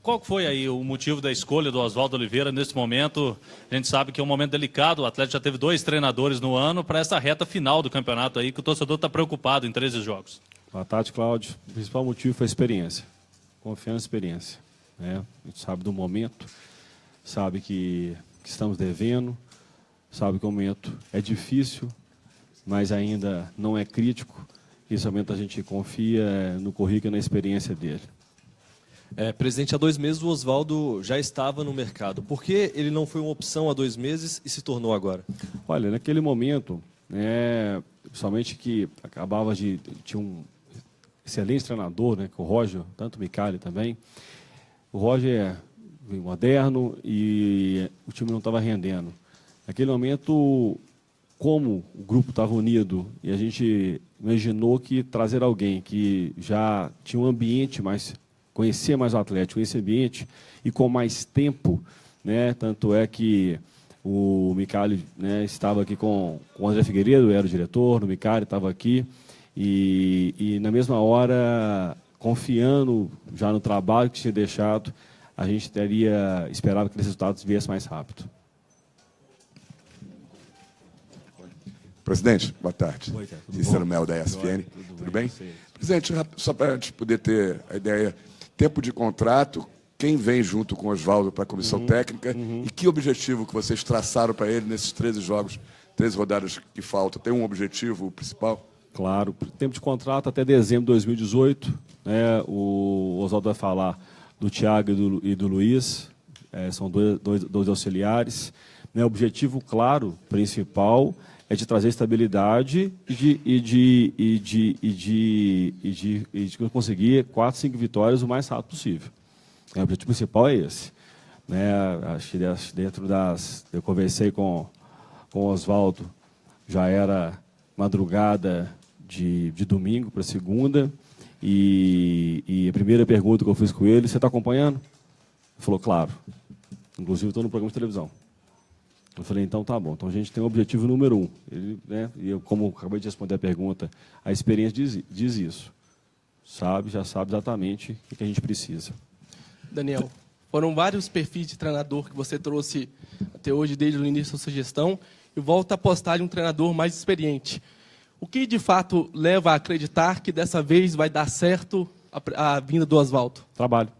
Qual foi aí o motivo da escolha do Oswaldo Oliveira nesse momento? A gente sabe que é um momento delicado, o Atlético já teve 2 treinadores no ano para essa reta final do campeonato aí, que o torcedor está preocupado em 13 jogos. Boa tarde, Cláudio. O principal motivo foi a experiência, confiança e experiência. Né? A gente sabe do momento, sabe que estamos devendo, sabe que o momento é difícil, mas ainda não é crítico. Nesse momento a gente confia no currículo e na experiência dele. Presidente, há 2 meses o Oswaldo já estava no mercado. Por que ele não foi uma opção há 2 meses e se tornou agora? Olha, naquele momento, principalmente que acabava de... Tinha um excelente treinador, né, que o Roger, tanto o Micali também. O Roger é moderno e o time não estava rendendo. Naquele momento, como o grupo estava unido e a gente imaginou que trazer alguém que já tinha um ambiente mais... conhecia mais o Atlético, esse ambiente, e com mais tempo, né? Tanto é que o Micali, né, estava aqui com o André Figueiredo, era o diretor, o Micali estava aqui, e na mesma hora, confiando já no trabalho que tinha deixado, a gente esperava que os resultados viessem mais rápido. Presidente, boa tarde. Oi, Cícero Mel, da ESPN. Tudo bem? Presidente, só para a gente poder ter a ideia, tempo de contrato, quem vem junto com o Oswaldo para a comissão técnica e que objetivo que vocês traçaram para ele nesses 13 jogos, 13 rodadas que faltam? Tem um objetivo principal? Claro, tempo de contrato até dezembro de 2018. Né, o Oswaldo vai falar do Thiago e do Luiz, são dois auxiliares. Né, objetivo claro, principal, é de trazer estabilidade e de conseguir 4, 5 vitórias o mais rápido possível. O objetivo principal é esse. Né, acho que dentro eu conversei com o Oswaldo, já era madrugada de domingo para segunda, e a primeira pergunta que eu fiz com ele: você está acompanhando? Ele falou, claro. Inclusive estou no programa de televisão. Eu falei, então tá bom. Então a gente tem o objetivo número 1. Ele, né, e eu, como acabei de responder a pergunta, a experiência diz isso. Já sabe exatamente o que a gente precisa. Daniel, foram vários perfis de treinador que você trouxe até hoje, desde o início da sua gestão, e volta a apostar em um treinador mais experiente. O que, de fato, leva a acreditar que dessa vez vai dar certo a vinda do Oswaldo? Trabalho.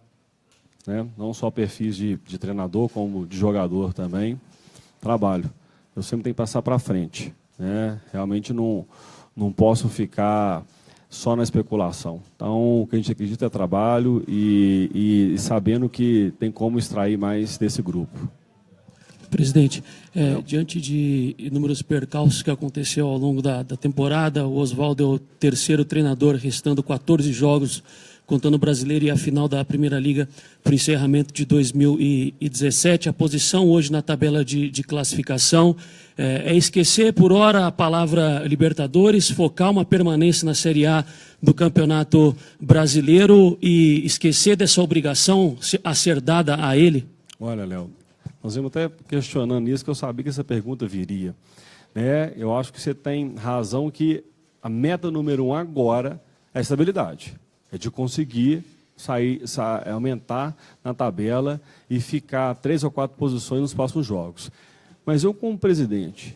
Né? Não só perfis de treinador, como de jogador também. Trabalho. Eu sempre tenho que passar para frente. Né? Realmente não posso ficar só na especulação. Então, o que a gente acredita é trabalho e sabendo que tem como extrair mais desse grupo. Presidente, diante de inúmeros percalços que aconteceu ao longo da temporada, o Oswaldo é o 3º treinador, restando 14 jogos, contando o Brasileiro e a final da Primeira Liga para o encerramento de 2017. A posição hoje na tabela de classificação é esquecer por hora a palavra Libertadores, focar uma permanência na Série A do Campeonato Brasileiro e esquecer dessa obrigação a ser dada a ele? Olha, Léo, nós vimos até questionando isso, que eu sabia que essa pergunta viria. Eu acho que você tem razão que a meta número 1 agora é a estabilidade. É de conseguir aumentar na tabela e ficar 3 ou 4 posições nos próximos jogos. Mas eu, como presidente,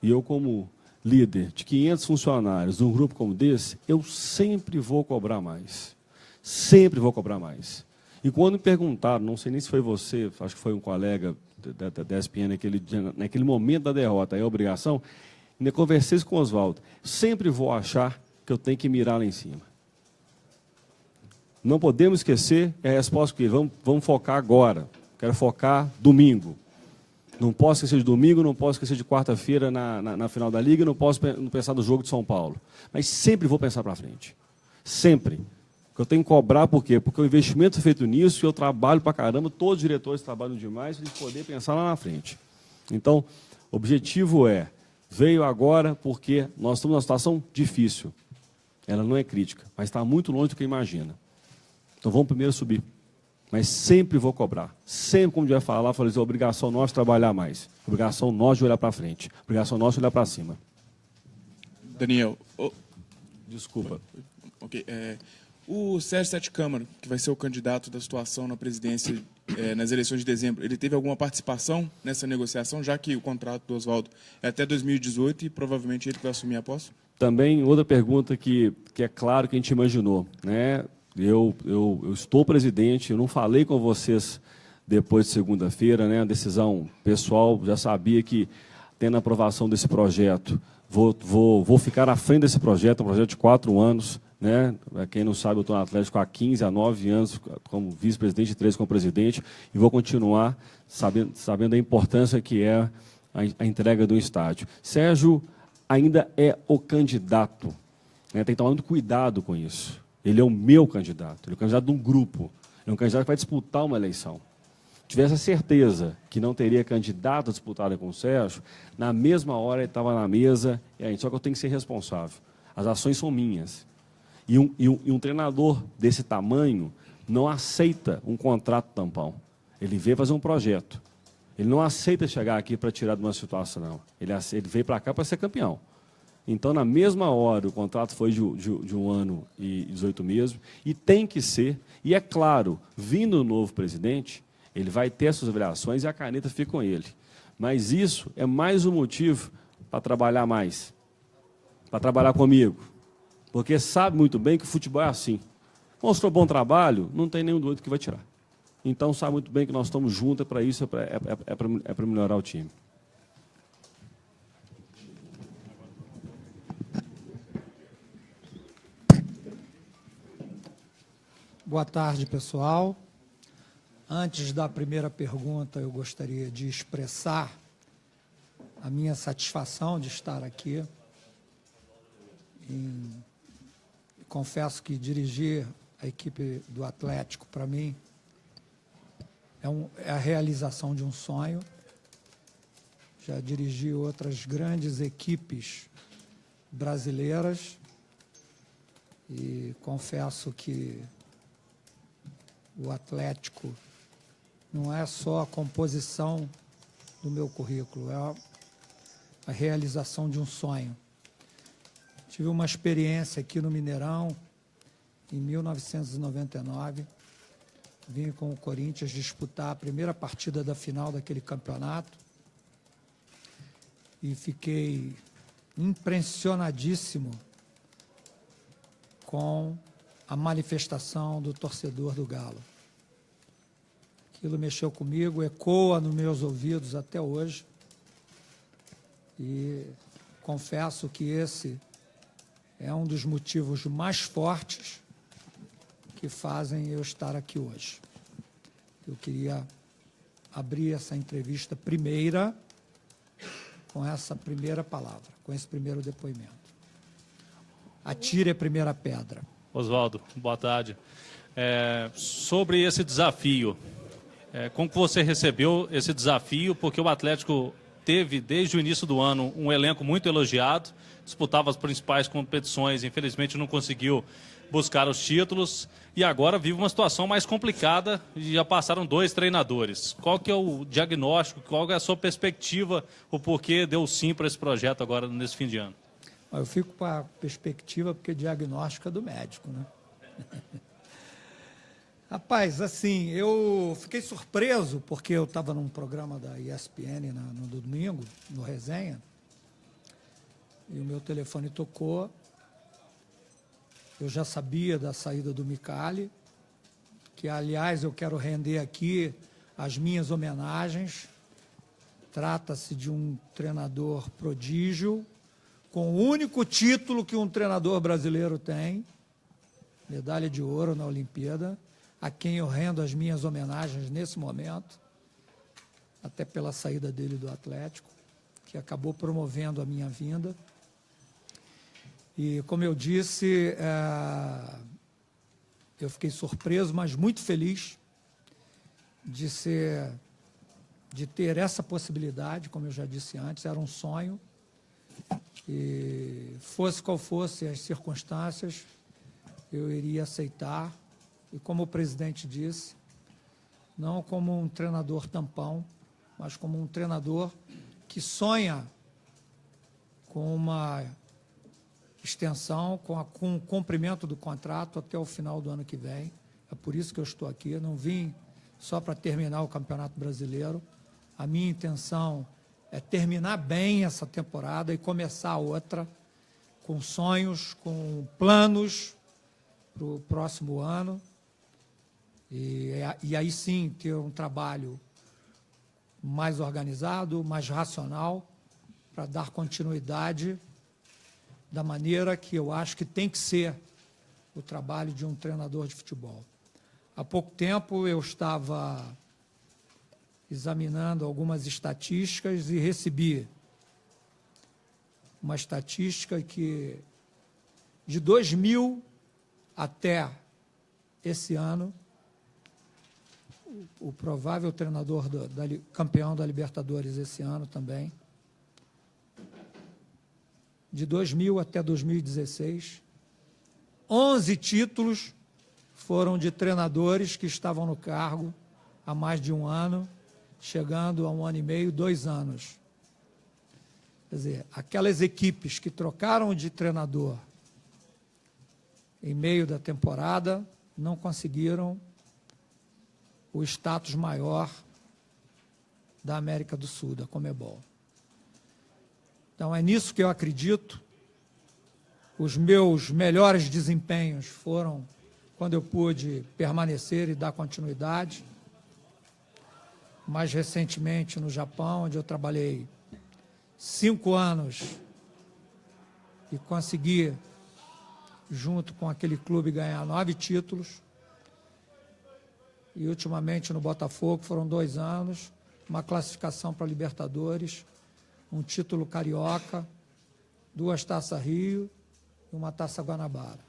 e eu como líder de 500 funcionários num grupo como desse, eu sempre vou cobrar mais. Sempre vou cobrar mais. E quando me perguntaram, não sei nem se foi você, acho que foi um colega da ESPN naquele momento da derrota, a obrigação, ainda conversei com o Oswaldo, sempre vou achar que eu tenho que mirar lá em cima. Não podemos esquecer, a resposta que vamos focar agora. Quero focar domingo. Não posso esquecer de domingo, não posso esquecer de quarta-feira na final da Liga, não posso pensar no jogo de São Paulo. Mas sempre vou pensar para frente. Sempre. Eu tenho que cobrar por quê? Porque o investimento é feito nisso e eu trabalho para caramba, todos os diretores trabalham demais para a gente poder pensar lá na frente. Então, o objetivo veio agora porque nós estamos numa situação difícil. Ela não é crítica, mas está muito longe do que imagina. Então vamos primeiro subir. Mas sempre vou cobrar. Sempre, como já falar, eu falei, é obrigação nossa de trabalhar mais. Obrigação nossa de olhar para frente. Obrigação nossa de olhar para cima. Daniel. Desculpa. Ok. O Sérgio Sete Câmara, que vai ser o candidato da situação na presidência nas eleições de dezembro, ele teve alguma participação nessa negociação, já que o contrato do Oswaldo é até 2018 e provavelmente ele vai assumir a posse? Também outra pergunta que é claro que a gente imaginou, né? Eu estou presidente, eu não falei com vocês depois de segunda-feira, né? A decisão pessoal, já sabia que, tendo a aprovação desse projeto, vou ficar à frente desse projeto, um projeto de 4 anos, né? Para quem não sabe, eu estou no Atlético há 15 a 9 anos, como vice-presidente e 3 como presidente, e vou continuar sabendo a importância que é a entrega do estádio. Sérgio ainda é o candidato, né? Tem que tomar muito cuidado com isso. Ele é o meu candidato, ele é o candidato de um grupo, ele é um candidato que vai disputar uma eleição. Tivesse a certeza que não teria candidato disputado com o Sérgio, na mesma hora ele estava na mesa, só que eu tenho que ser responsável. As ações são minhas. E um treinador desse tamanho não aceita um contrato tampão. Ele veio fazer um projeto. Ele não aceita chegar aqui para tirar de uma situação, não. Ele veio para cá para ser campeão. Então, na mesma hora, o contrato foi de 1 ano e 18 meses, e tem que ser. E é claro, vindo o novo presidente, ele vai ter suas avaliações e a caneta fica com ele. Mas isso é mais um motivo para trabalhar mais, para trabalhar comigo. Porque sabe muito bem que o futebol é assim. Mostrou bom trabalho, não tem nenhum do outro que vai tirar. Então, sabe muito bem que nós estamos juntos para isso, é para melhorar o time. Boa tarde, pessoal. Antes da primeira pergunta, eu gostaria de expressar a minha satisfação de estar aqui. Confesso que dirigir a equipe do Atlético, para mim, é a realização de um sonho. Já dirigi outras grandes equipes brasileiras e confesso que o Atlético não é só a composição do meu currículo, é a realização de um sonho. Tive uma experiência aqui no Mineirão, em 1999. Vim com o Corinthians disputar a primeira partida da final daquele campeonato. E fiquei impressionadíssimo com a manifestação do torcedor do Galo. Aquilo mexeu comigo, ecoa nos meus ouvidos até hoje. E confesso que esse é um dos motivos mais fortes que fazem eu estar aqui hoje. Eu queria abrir essa entrevista primeira com essa primeira palavra, com esse primeiro depoimento. Atire a primeira pedra. Oswaldo, boa tarde. Sobre esse desafio, como que você recebeu esse desafio? Porque o Atlético teve, desde o início do ano, um elenco muito elogiado, disputava as principais competições, infelizmente não conseguiu buscar os títulos, e agora vive uma situação mais complicada, e já passaram 2 treinadores. Qual que é o diagnóstico, qual que é a sua perspectiva, o porquê deu sim para esse projeto agora, nesse fim de ano? Eu fico com a perspectiva, porque diagnóstico é do médico, né? Rapaz, assim, eu fiquei surpreso, porque eu estava num programa da ESPN no domingo, no Resenha, e o meu telefone tocou. Eu já sabia da saída do Micali, que, aliás, eu quero render aqui as minhas homenagens. Trata-se de um treinador prodígio, com o único título que um treinador brasileiro tem, medalha de ouro na Olimpíada, a quem eu rendo as minhas homenagens nesse momento, até pela saída dele do Atlético, que acabou promovendo a minha vinda. E, como eu disse, eu fiquei surpreso, mas muito feliz de ter essa possibilidade, como eu já disse antes, era um sonho. E fosse qual fosse as circunstâncias, eu iria aceitar. E como o presidente disse, não como um treinador tampão, mas como um treinador que sonha com uma extensão, com o cumprimento do contrato até o final do ano que vem. É por isso que eu estou aqui. Eu não vim só para terminar o Campeonato Brasileiro. A minha intenção é terminar bem essa temporada e começar outra com sonhos, com planos para o próximo ano. E aí sim ter um trabalho mais organizado, mais racional, para dar continuidade da maneira que eu acho que tem que ser o trabalho de um treinador de futebol. Há pouco tempo eu estava examinando algumas estatísticas e recebi uma estatística que de 2000 até esse ano, o provável treinador campeão da Libertadores esse ano também, de 2000 até 2016, 11 títulos foram de treinadores que estavam no cargo há mais de um ano, chegando a 1 ano e meio, 2 anos. Quer dizer, aquelas equipes que trocaram de treinador em meio da temporada não conseguiram o status maior da América do Sul, da Conmebol. Então, é nisso que eu acredito. Os meus melhores desempenhos foram quando eu pude permanecer e dar continuidade. Mais recentemente no Japão, onde eu trabalhei 5 anos e consegui, junto com aquele clube, ganhar 9 títulos. E ultimamente no Botafogo foram 2 anos, uma classificação para a Libertadores, um título carioca, 2 Taças Rio e uma Taça Guanabara.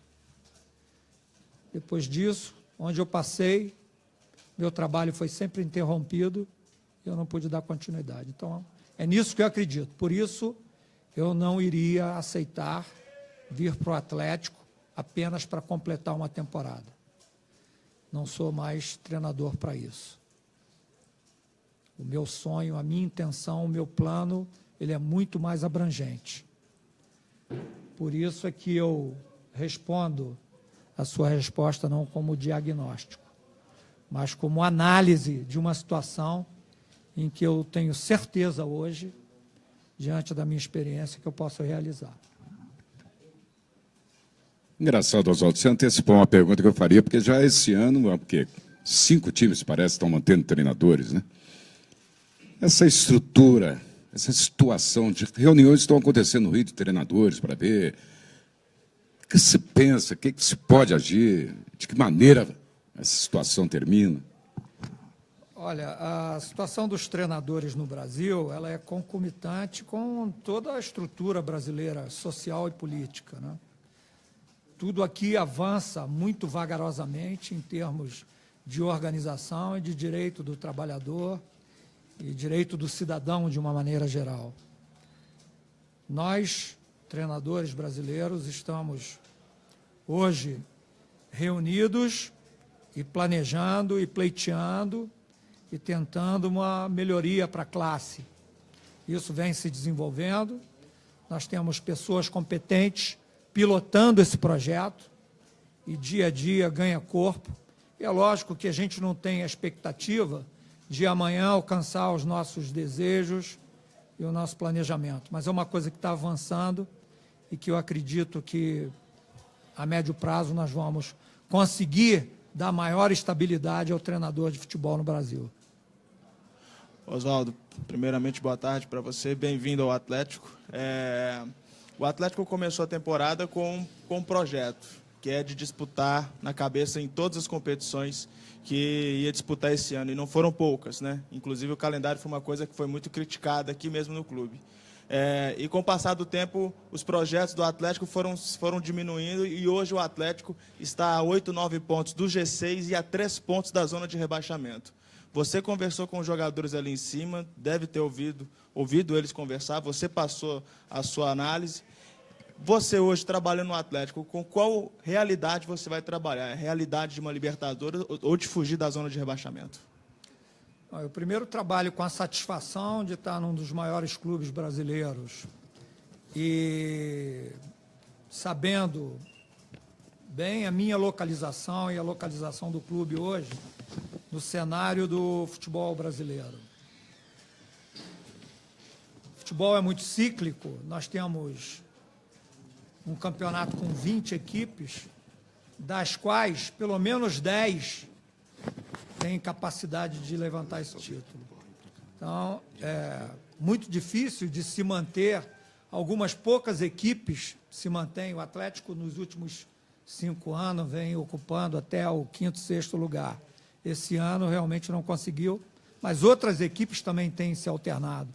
Depois disso, onde eu passei, meu trabalho foi sempre interrompido e eu não pude dar continuidade. Então, é nisso que eu acredito. Por isso, eu não iria aceitar vir para o Atlético apenas para completar uma temporada. Não sou mais treinador para isso. O meu sonho, a minha intenção, o meu plano, ele é muito mais abrangente. Por isso é que eu respondo a sua resposta não como diagnóstico, mas como análise de uma situação em que eu tenho certeza hoje, diante da minha experiência, que eu posso realizar. Engraçado, Oswaldo, você antecipou uma pergunta que eu faria, porque já esse ano, porque 5 times, parece, estão mantendo treinadores, né? Essa estrutura, essa situação de reuniões estão acontecendo no Rio de treinadores para ver o que se pensa, o que se pode agir, de que maneira essa situação termina. Olha, a situação dos treinadores no Brasil, ela é concomitante com toda a estrutura brasileira, social e política, né? Tudo aqui avança muito vagarosamente em termos de organização e de direito do trabalhador e direito do cidadão de uma maneira geral. Nós, treinadores brasileiros, estamos hoje reunidos e planejando e pleiteando e tentando uma melhoria para a classe. Isso vem se desenvolvendo, nós temos pessoas competentes pilotando esse projeto e dia a dia ganha corpo. E é lógico que a gente não tem a expectativa de amanhã alcançar os nossos desejos e o nosso planejamento, mas é uma coisa que está avançando e que eu acredito que a médio prazo nós vamos conseguir dar maior estabilidade ao treinador de futebol no Brasil. Oswaldo, primeiramente, boa tarde para você, bem-vindo ao Atlético. O Atlético começou a temporada com um projeto, que é de disputar na cabeça em todas as competições que ia disputar esse ano, e não foram poucas, né? Inclusive o calendário foi uma coisa que foi muito criticada aqui mesmo no clube. E com o passar do tempo, os projetos do Atlético foram diminuindo e hoje o Atlético está a 8, 9 pontos do G6 e a 3 pontos da zona de rebaixamento. Você conversou com os jogadores ali em cima, deve ter ouvido eles conversar, você passou a sua análise. Você hoje trabalhando no Atlético, com qual realidade você vai trabalhar? A realidade de uma Libertadores ou de fugir da zona de rebaixamento? Eu primeiro trabalho com a satisfação de estar num dos maiores clubes brasileiros e sabendo bem a minha localização e a localização do clube hoje no cenário do futebol brasileiro. O futebol é muito cíclico, nós temos um campeonato com 20 equipes, das quais pelo menos 10 têm capacidade de levantar esse título. Então, é muito difícil de se manter, algumas poucas equipes se mantêm. O Atlético, nos últimos 5 anos, vem ocupando até o 5º, 6º lugar. Esse ano realmente não conseguiu, mas outras equipes também têm se alternado.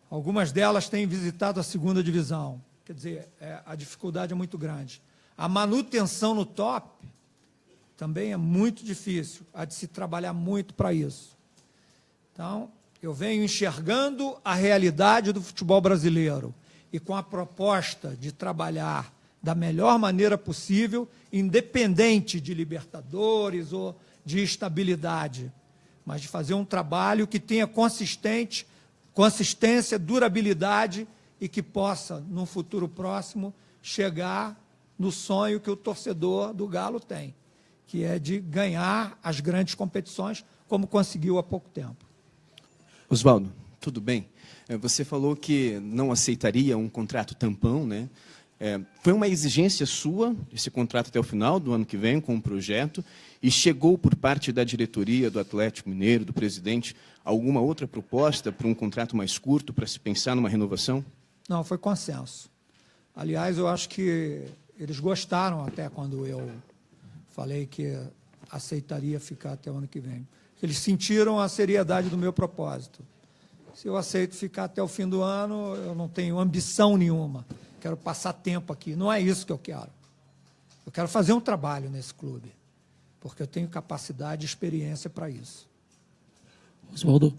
Algumas delas têm visitado a 2ª divisão. Quer dizer, a dificuldade é muito grande. A manutenção no top também é muito difícil, há de se trabalhar muito para isso. Então, eu venho enxergando a realidade do futebol brasileiro e com a proposta de trabalhar da melhor maneira possível, independente de Libertadores ou de estabilidade, mas de fazer um trabalho que tenha consistência, durabilidade e que possa, num futuro próximo, chegar no sonho que o torcedor do Galo tem, que é de ganhar as grandes competições, como conseguiu há pouco tempo. Oswaldo, tudo bem? Você falou que não aceitaria um contrato tampão, né? Foi uma exigência sua, esse contrato até o final do ano que vem, com um projeto, e chegou por parte da diretoria do Atlético Mineiro, do presidente, alguma outra proposta para um contrato mais curto, para se pensar numa renovação? Não, foi consenso. Aliás, eu acho que eles gostaram até quando eu falei que aceitaria ficar até o ano que vem. Eles sentiram a seriedade do meu propósito. Se eu aceito ficar até o fim do ano, eu não tenho ambição nenhuma. Quero passar tempo aqui. Não é isso que eu quero. Eu quero fazer um trabalho nesse clube, porque eu tenho capacidade e experiência para isso. Oswaldo,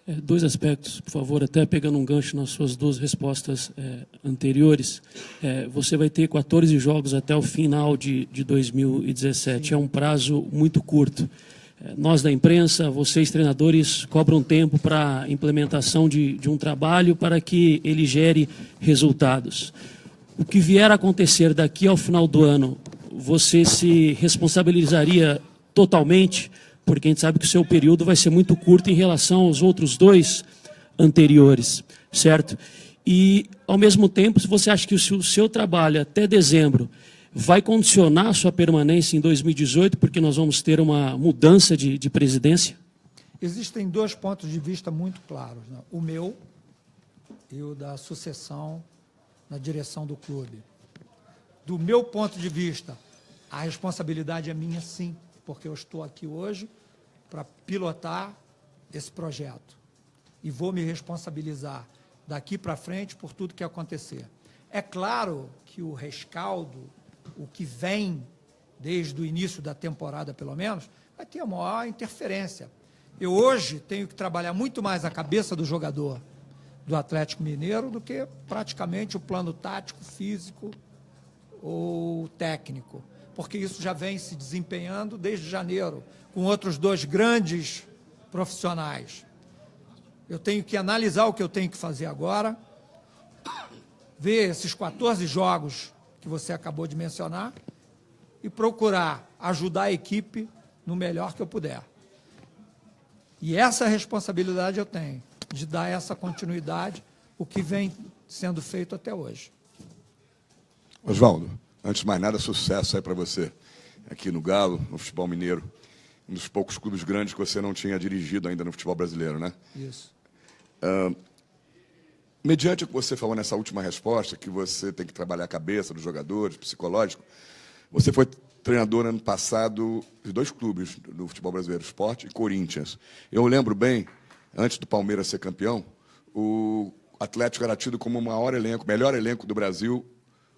2 aspectos, por favor, até pegando um gancho nas suas 2 respostas anteriores. Você vai ter 14 jogos até o final de 2017. Sim. É um prazo muito curto. Nós da imprensa, vocês treinadores, cobram tempo para a implementação de um trabalho para que ele gere resultados. O que vier a acontecer daqui ao final do ano, você se responsabilizaria totalmente, porque a gente sabe que o seu período vai ser muito curto em relação aos outros 2 anteriores, certo? E, ao mesmo tempo, se você acha que o seu trabalho até dezembro vai condicionar a sua permanência em 2018, porque nós vamos ter uma mudança de presidência? Existem 2 pontos de vista muito claros, né? O meu e o da sucessão na direção do clube. Do meu ponto de vista, a responsabilidade é minha, sim, porque eu estou aqui hoje para pilotar esse projeto. E vou me responsabilizar daqui para frente por tudo que acontecer. É claro que o rescaldo, o que vem desde o início da temporada, pelo menos, vai ter a maior interferência. Eu hoje tenho que trabalhar muito mais a cabeça do jogador do Atlético Mineiro do que praticamente o plano tático, físico ou técnico, porque isso já vem se desempenhando desde janeiro, com outros 2 grandes profissionais. Eu tenho que analisar o que eu tenho que fazer agora, ver esses 14 jogos que você acabou de mencionar e procurar ajudar a equipe no melhor que eu puder. E essa responsabilidade eu tenho, de dar essa continuidade, o que vem sendo feito até hoje. Oswaldo, antes de mais nada, sucesso aí para você, aqui no Galo, no futebol mineiro, um dos poucos clubes grandes que você não tinha dirigido ainda no futebol brasileiro, né? Isso. Mediante o que você falou nessa última resposta, que você tem que trabalhar a cabeça dos jogadores, psicológico, você foi treinador ano passado de 2 clubes do futebol brasileiro, Sport e Corinthians. Eu lembro bem, antes do Palmeiras ser campeão, o Atlético era tido como o maior elenco, melhor elenco do Brasil,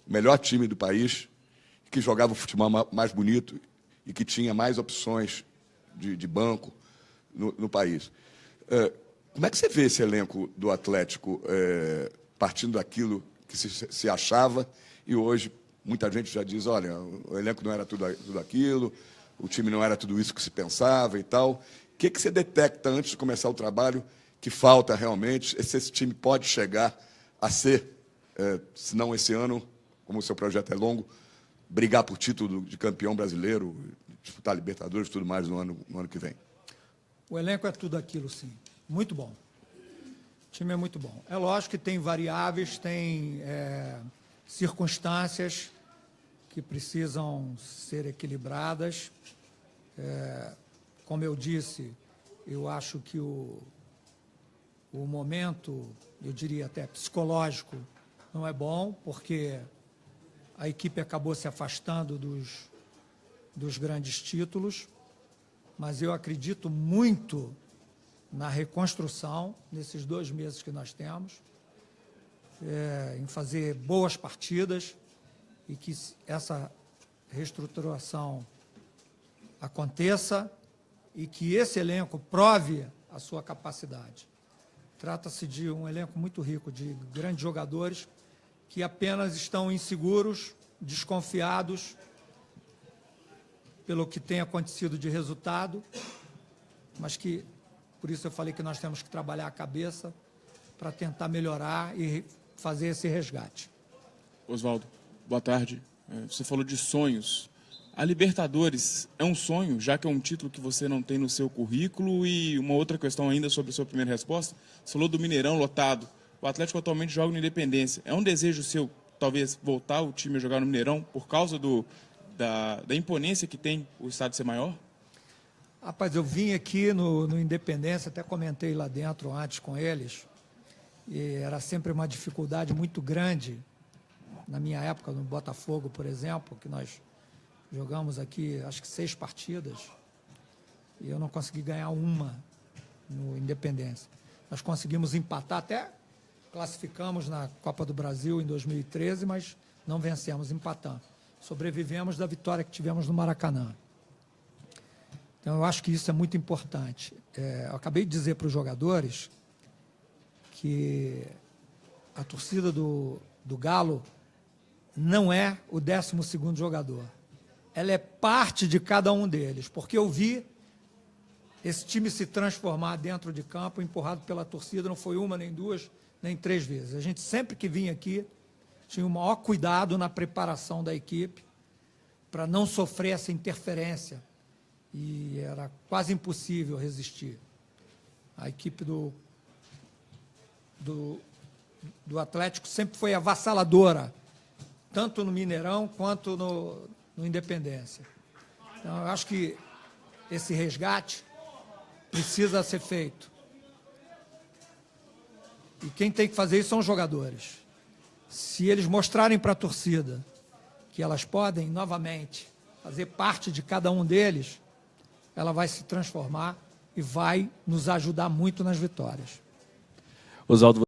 o melhor time do país, que jogava o futebol mais bonito e que tinha mais opções de banco no país. Como é que você vê esse elenco do Atlético partindo daquilo que se achava e hoje muita gente já diz, olha, o elenco não era tudo aquilo, o time não era tudo isso que se pensava e tal. O que você detecta antes de começar o trabalho que falta realmente, se esse time pode chegar a ser, se não esse ano, como o seu projeto é longo, brigar por título de campeão brasileiro, disputar Libertadores e tudo mais no ano que vem? O elenco é tudo aquilo, sim. Muito bom. O time é muito bom. É lógico que tem variáveis, tem circunstâncias que precisam ser equilibradas. Como eu disse, eu acho que o momento, eu diria até psicológico, não é bom, porque a equipe acabou se afastando dos grandes títulos, mas eu acredito muito na reconstrução nesses 2 meses que nós temos, em fazer boas partidas e que essa reestruturação aconteça e que esse elenco prove a sua capacidade. Trata-se de um elenco muito rico, de grandes jogadores que apenas estão inseguros, desconfiados pelo que tem acontecido de resultado, mas que, por isso eu falei que nós temos que trabalhar a cabeça para tentar melhorar e fazer esse resgate. Oswaldo, boa tarde. Você falou de sonhos. A Libertadores é um sonho, já que é um título que você não tem no seu currículo? E uma outra questão ainda sobre a sua primeira resposta, você falou do Mineirão lotado. O Atlético atualmente joga no Independência. É um desejo seu, talvez, voltar o time a jogar no Mineirão por causa da imponência que tem o estádio ser maior? Rapaz, eu vim aqui no Independência, até comentei lá dentro antes com eles, e era sempre uma dificuldade muito grande, na minha época, no Botafogo, por exemplo, que nós jogamos aqui, acho que 6 partidas, e eu não consegui ganhar uma no Independência. Nós conseguimos empatar, até classificamos na Copa do Brasil em 2013, mas não vencemos, empatando. Sobrevivemos da vitória que tivemos no Maracanã. Então, eu acho que isso é muito importante. Eu acabei de dizer para os jogadores que a torcida do Galo não é o 12º jogador. Ela é parte de cada um deles, porque eu vi esse time se transformar dentro de campo, empurrado pela torcida, não foi uma, nem 2, nem 3 vezes. A gente sempre que vinha aqui tinha o maior cuidado na preparação da equipe para não sofrer essa interferência, e era quase impossível resistir. A equipe do Atlético sempre foi avassaladora, tanto no Mineirão quanto no Independência. Então, eu acho que esse resgate precisa ser feito. E quem tem que fazer isso são os jogadores. Se eles mostrarem para a torcida que elas podem, novamente, fazer parte de cada um deles, ela vai se transformar e vai nos ajudar muito nas vitórias. Oswaldo,